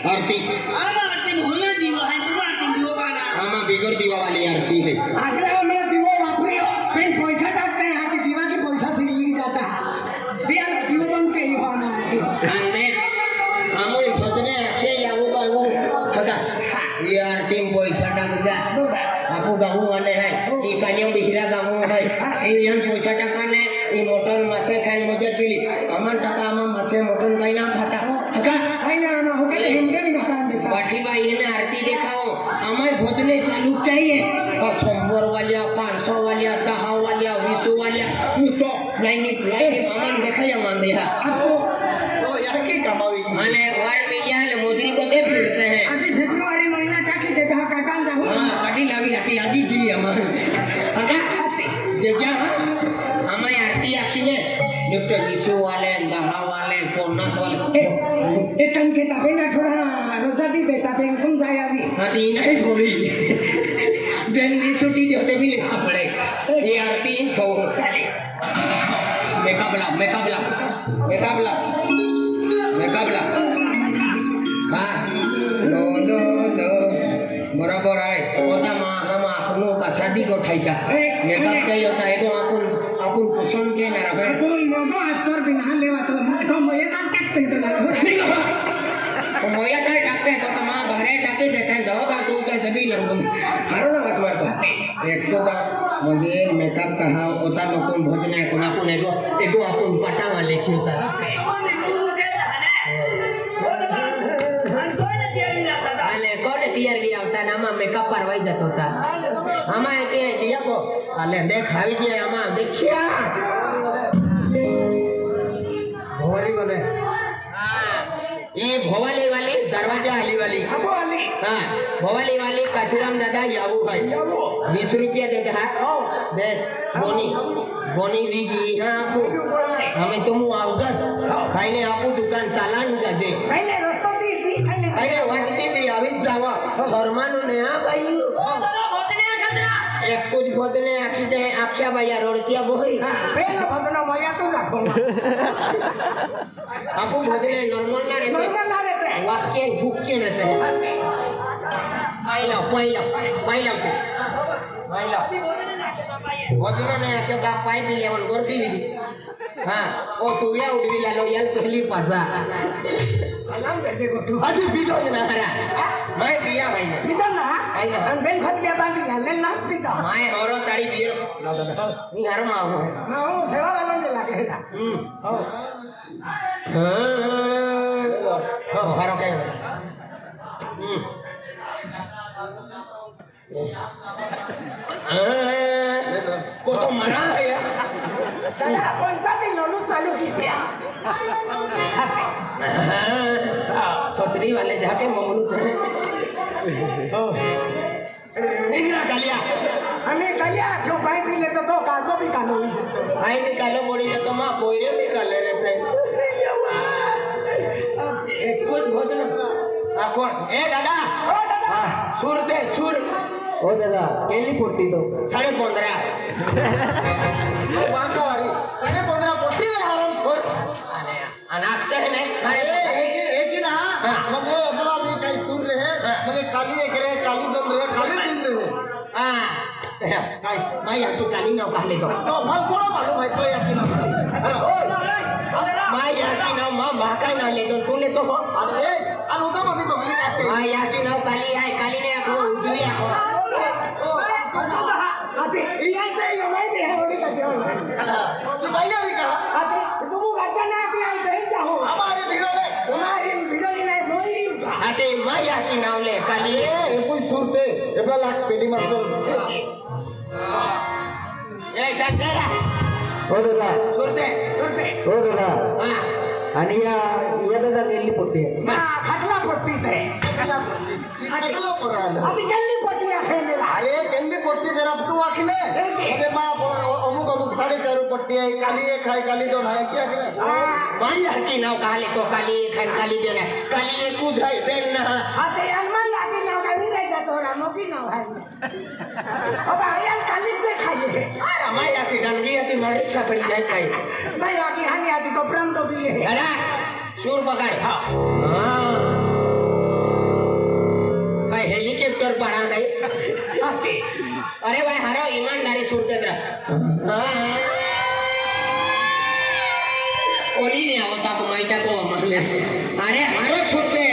आरती होना दीवा है तुम आरती दीवा वाला आमा बिगर दीवा वाली आरती है आखिर में दीवा वापरे पेन पैसा काटते हैं यहाँ की दीवा की पैसा से ली जाता है दिया दीवा बन के ही होना है हमने हमो भजने आखे यावो बागो कदा ये आरती में पैसा डाल जा आपू गाहू वाले हैं ये कन्या बिहरा गाहू है ये पैसा टका ने ये मोटन मसे खान मजे केली अमन टका अमन मसे मोटन कहीं ना खाता टका नहीं ना ना होके हिंदे में घरान देता बाठी भाई ने आरती दिखाओ हमारे भोजने चालू चाहिए और 100 वालिया 500 वालिया 10 वालिया 20 वालिया तो नहीं अमन देखा या मान दिया आपको तो यार की कमावी माने वार मिलिया ले मोदी को दे फिरते हैं अभी फेब्रुआरी महीना टाकी देता है काकान जाहू हां काटी लगी जाती आजी दी हमारे अगा दे जा हमारी आरती आखिले डॉक्टर विशु वाले 10 वाले 50 वाले एक टन के तबे ना थोड़ा रोजा दी देता बेन तुम जाए अभी हाँ ती नहीं बोली बेन विशु ती होते भी लिखा पड़े ये आरती खो मेकअप हाँ नो बराबर है होता माँ हम आपनों का शादी को ठाइका मेकअप क्या होता है तो अपन पसंद के ना रहे कोई मगो अस्तर बिना लेवा तो मोये दाल टकते तो ना तो मोया दाल टकते तो माँ भरे टके देते हैं दो का तू क्या जबी लगो हारो ना बस मार एक तो का मुझे मेकअप कहा होता लोगों भोजने कोना कोने एगो अपन पटा वाले की होता अले कौन तैयार किया होता ना हम मेकअप करवाई जाता होता हमारे के दिया को अले देख हावी दिया हम देखिया भोवाली बने ये भोवाली वाली दरवाजा वाली हाँ भोवाली वाली काशीराम दादा याबू भाई 20 रुपया देते हैं देख बोनी लीजी हाँ आपको हमें तुम आवजत पहले आपको दुकान चालान जाजे पहले रस्तो दी पहले वाटती थी अभी जावा शर्मानु ने हाँ भाई एक कुछ भोजने आखी दे आपसे भैया रोड़तिया बोही पहले भजना मोया तो जाखो आपको भोजने नॉर्मल ना रहते वाक्य भूख के रहते हैं पहिला भोजने ने आखे का पाई भी लेवन गर्दी भी हाँ ओ तू या उठवी ला लो यार पहली पासा सलाम कैसे को तू अजी बीतो ना हरा मैं पिया भाई इधर ना हम बेन खत लिया बांधी ले नाच पीता मैं औरो ताड़ी पियो लो दादा नी हर मां हो ना हो सेवा वाला ने लागे हो हां हरो के को तो मना है यार दादा कौन सा दिन लोलू चालू की दिया सोतरी वाले जाके मंगलू थे निकला कालिया हमें कलिया क्यों भाई पी ले तो काजो भी कानो भाई निकालो बोली तो मां कोयरे निकाल ले थे एक कुछ भोजन आखो ए दादा हां सुर दे सुर ओ दादा केली पोटी तो 15.5 बाका वाली 15.5 पोटी में हराम खोर अरे अनाखते है नहीं एक ही ना मुझे अपना भी कई सुर रहे मुझे काली एक रहे काली दम रहे काली दिन रहे हां काय मैं यार तू काली ना पहले तो फल थोड़ा मालूम है तो यार की ना मैं यार की ना मां का ना ले तो तू ले तो अरे अनुदा मधी बंगली काटते मैं यार की ना काली है काली ने आखो उजली आखो आते ये मैं भी है रोटी का दियो तो भैया भी कहा आते तुम घटना ना आती आई कहीं जाओ हमारे भिड़ो ले मोई आते मैं यार की नाम ले काली ये कोई सुरते एबला लाख पेडी मास्टर ए चंद्रा ओ दादा सुरते ओ दादा हां आणि या दादा नेली पोटी हां खटला पट्टी थे खटला पोराला अभी जल्दी पट्टी है मेरा अरे जल्दी पोटी जरा तू आखिले अरे मां अमुक 4.5 पट्टी है काली एक है काली दोन है क्या करे मैं यार की नाम काली तो काली एक है काली बेन है काली एक कुछ है बेन ना आते अनमन लागी ना कभी रह जातो रामो की ना है अब आयन काली से खाइए अरे मैं यार की डंगी है तुम्हारी सपड़ी जाए कहीं मैं आगे हां आती तो प्राण तो भी है सुर पकड़ हां ओ दादा सुर दे सुर ओ दादा ओ दादा ओ दादा सुर दे सुर दे ओ दादा अरे भाई हारो ईमानदारी सुनते रहा ओली नहीं आवता माइका को मारले अरे हारो सुनते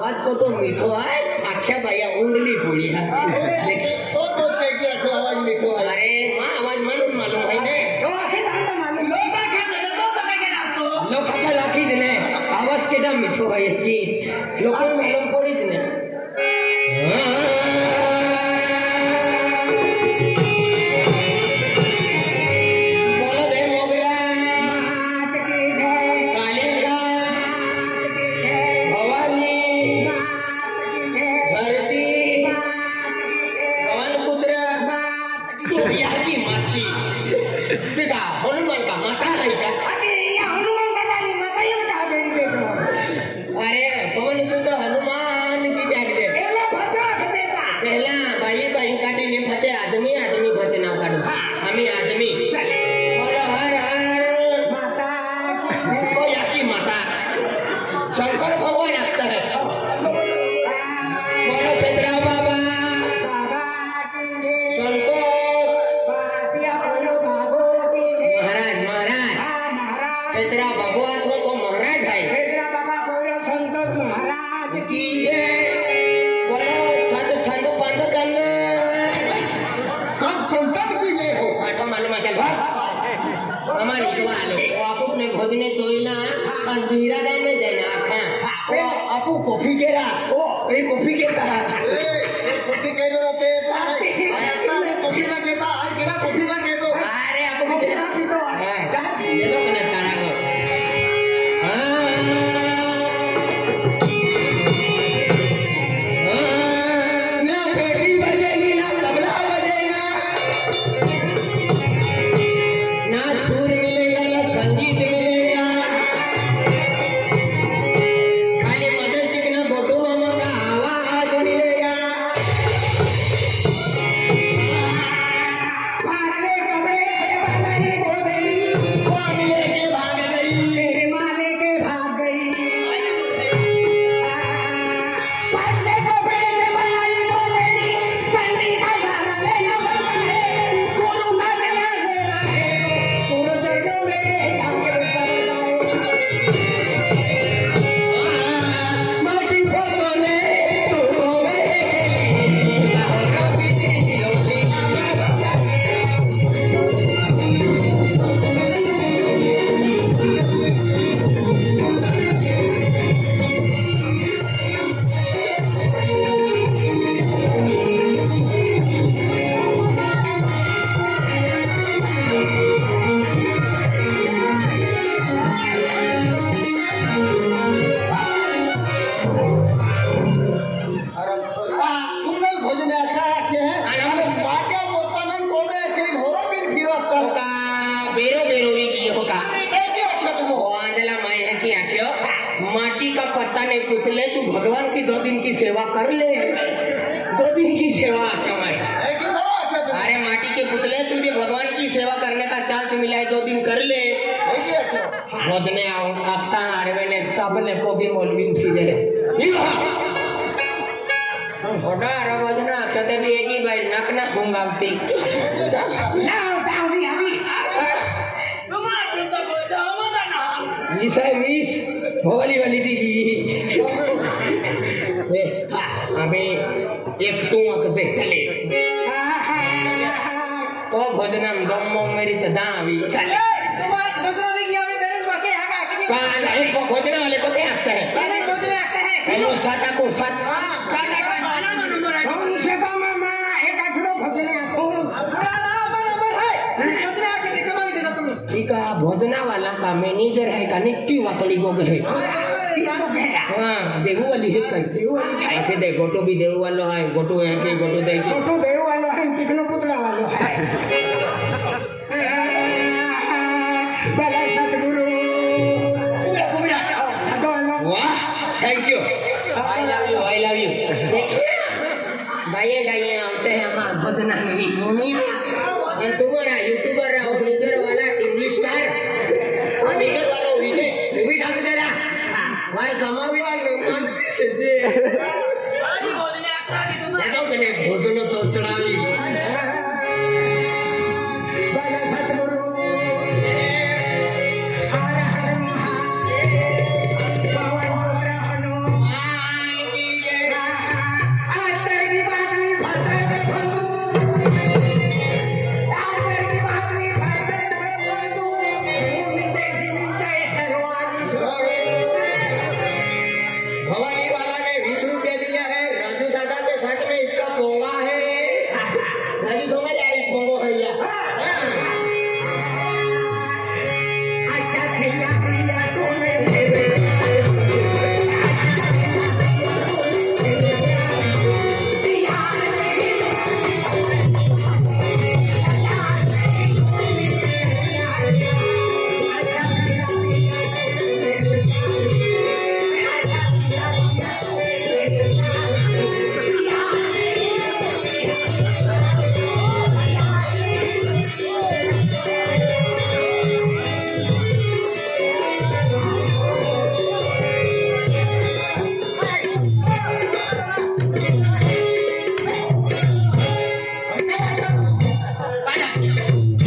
आवाज को तो मीठो है आख्या भैया उंगली फोड़ी है तो क्या आवाज मीठो है अरे माँ आवाज मालूम है ने लोग आखा लाखी दिने आवाज केटा मीठो है की लोग मालूम पड़ी दिने भोजना वाला का मैनेजर है का निट्टी वातली को गए हाँ देहू वाली है कैसे दे गोटो भी देहू वालो है गोटो है कि गोटो देहू वालो है चिकनो पुतला वालो है सतगुरु वाह thank you I love you देखिए गाइए गाइए आते हैं हमारा भजना में तुम्हारा यूट्यूबर रहो वाला टीवी स्टार आग जरा भाई कमावी आग मन जे आजी भोजने आका की तुम ये तो कने भोजनो तो चढ़ावी बाला सतगुरु हर हर महादेव पवन पुत्र हनुमान की जय आतर की बाटली भरते भंगू आतर की बाटली भरते भंगू नीचे सीमित दरवाजे छोड़े भवानी वाला ने 20 रुपया दिया है राजू दादा के साथ में इसका पोंगा है राजू समझ आया इस पोंगो भैया अच्छा खिला खिला तूने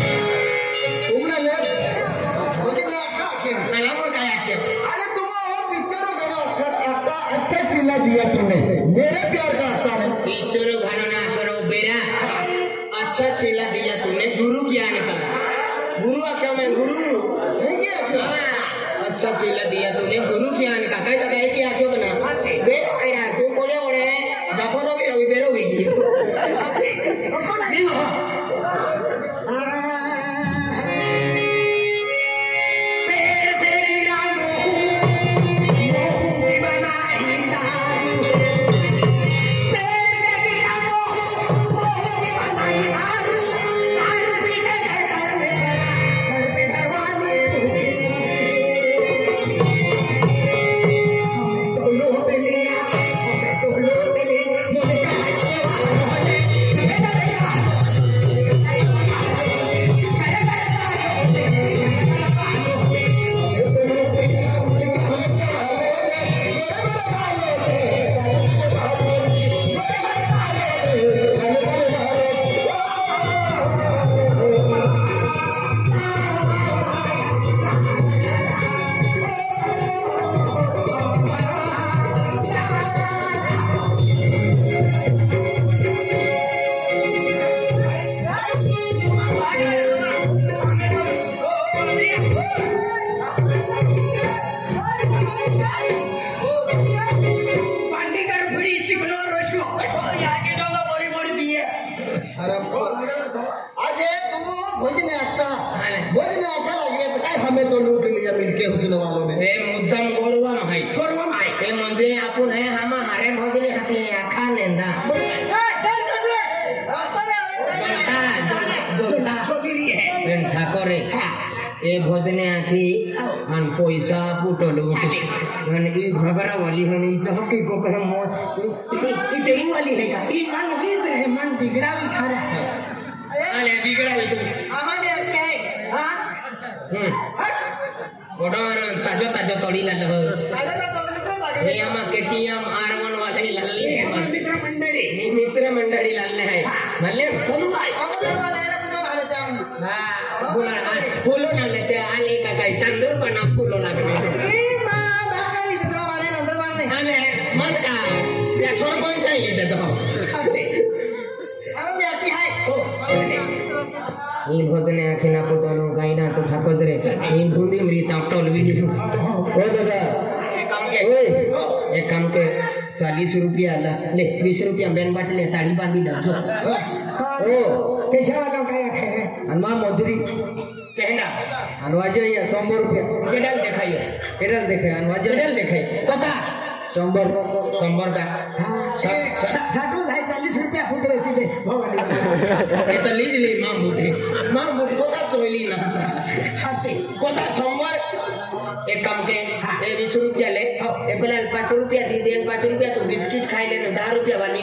तुमने ले भोजने आका के मला पण काय आशे अरे तुम वो पिक्चर गाना अच्छा चिल्ला दिया तूने मेरे प्यार का आता है पिक्चर घानो ना करो बेरा अच्छा चिल्ला दिया तूने गुरु क्या निकला गुरु आख्या मैं गुरु है क्या हाँ, अच्छा चिल्ला दिया तूने गुरु क्या निकला काय तक है कि आख्यो ना बेरो आया तू कोले ओळे बापरो बेरो बेरो अरे आज तुम भोजने आका लगे तो काय हमें तो लूट लिया मिलके हुस्न वालों ने हे मुद्दाम गोरवा माई हे म्हणजे आपण हे हामा हारे भोजले हाती आखा नेंदा ठाकोरे ए भोजने आखी अन पैसा पुटलो अन ई घबरा वाली हन ई चहकी को कहे मो ई देही वाली है का ई मन वीज है मन बिगड़ा भी खा रहा है अरे बिगड़ा भी तुम हमारे क्या है हां ओडोर ताजो ताजो तोड़ी लाल हो ताजा तो मित्र लगे हे आमा केटीएम R1 वाले लाल मित्र मित्र मंडळी लाल है मल्ले बोलू भाई फुलो ना लेते आले का काय चांदूर पण फुलो लागले आले मत का त्या सरपंच आहे येते तो ई भोजने आखिना पुटनो गाइना तो ठाकोर रे ई धुंडी मरी तापटोल भी ओ दादा एक काम के 40 रुपया ले 20 रुपया बेन बाटले ताड़ी बांधी ला ओ कैसा वाला काय है अनमा मजूरी कहना अनवाजे या 100 रुपया केडल देखाइए अनवाजे केडल देखाइए पता 100 का साठू है 40 रुपया फुट रही सीधे ये तो लीज ली मां बुट को का चोली ना कोता 100 एक काम के 20 रुपया ले ए पहले 5 रुपया दी दे 5 रुपया तो बिस्किट खाई ले 10 रुपया वाली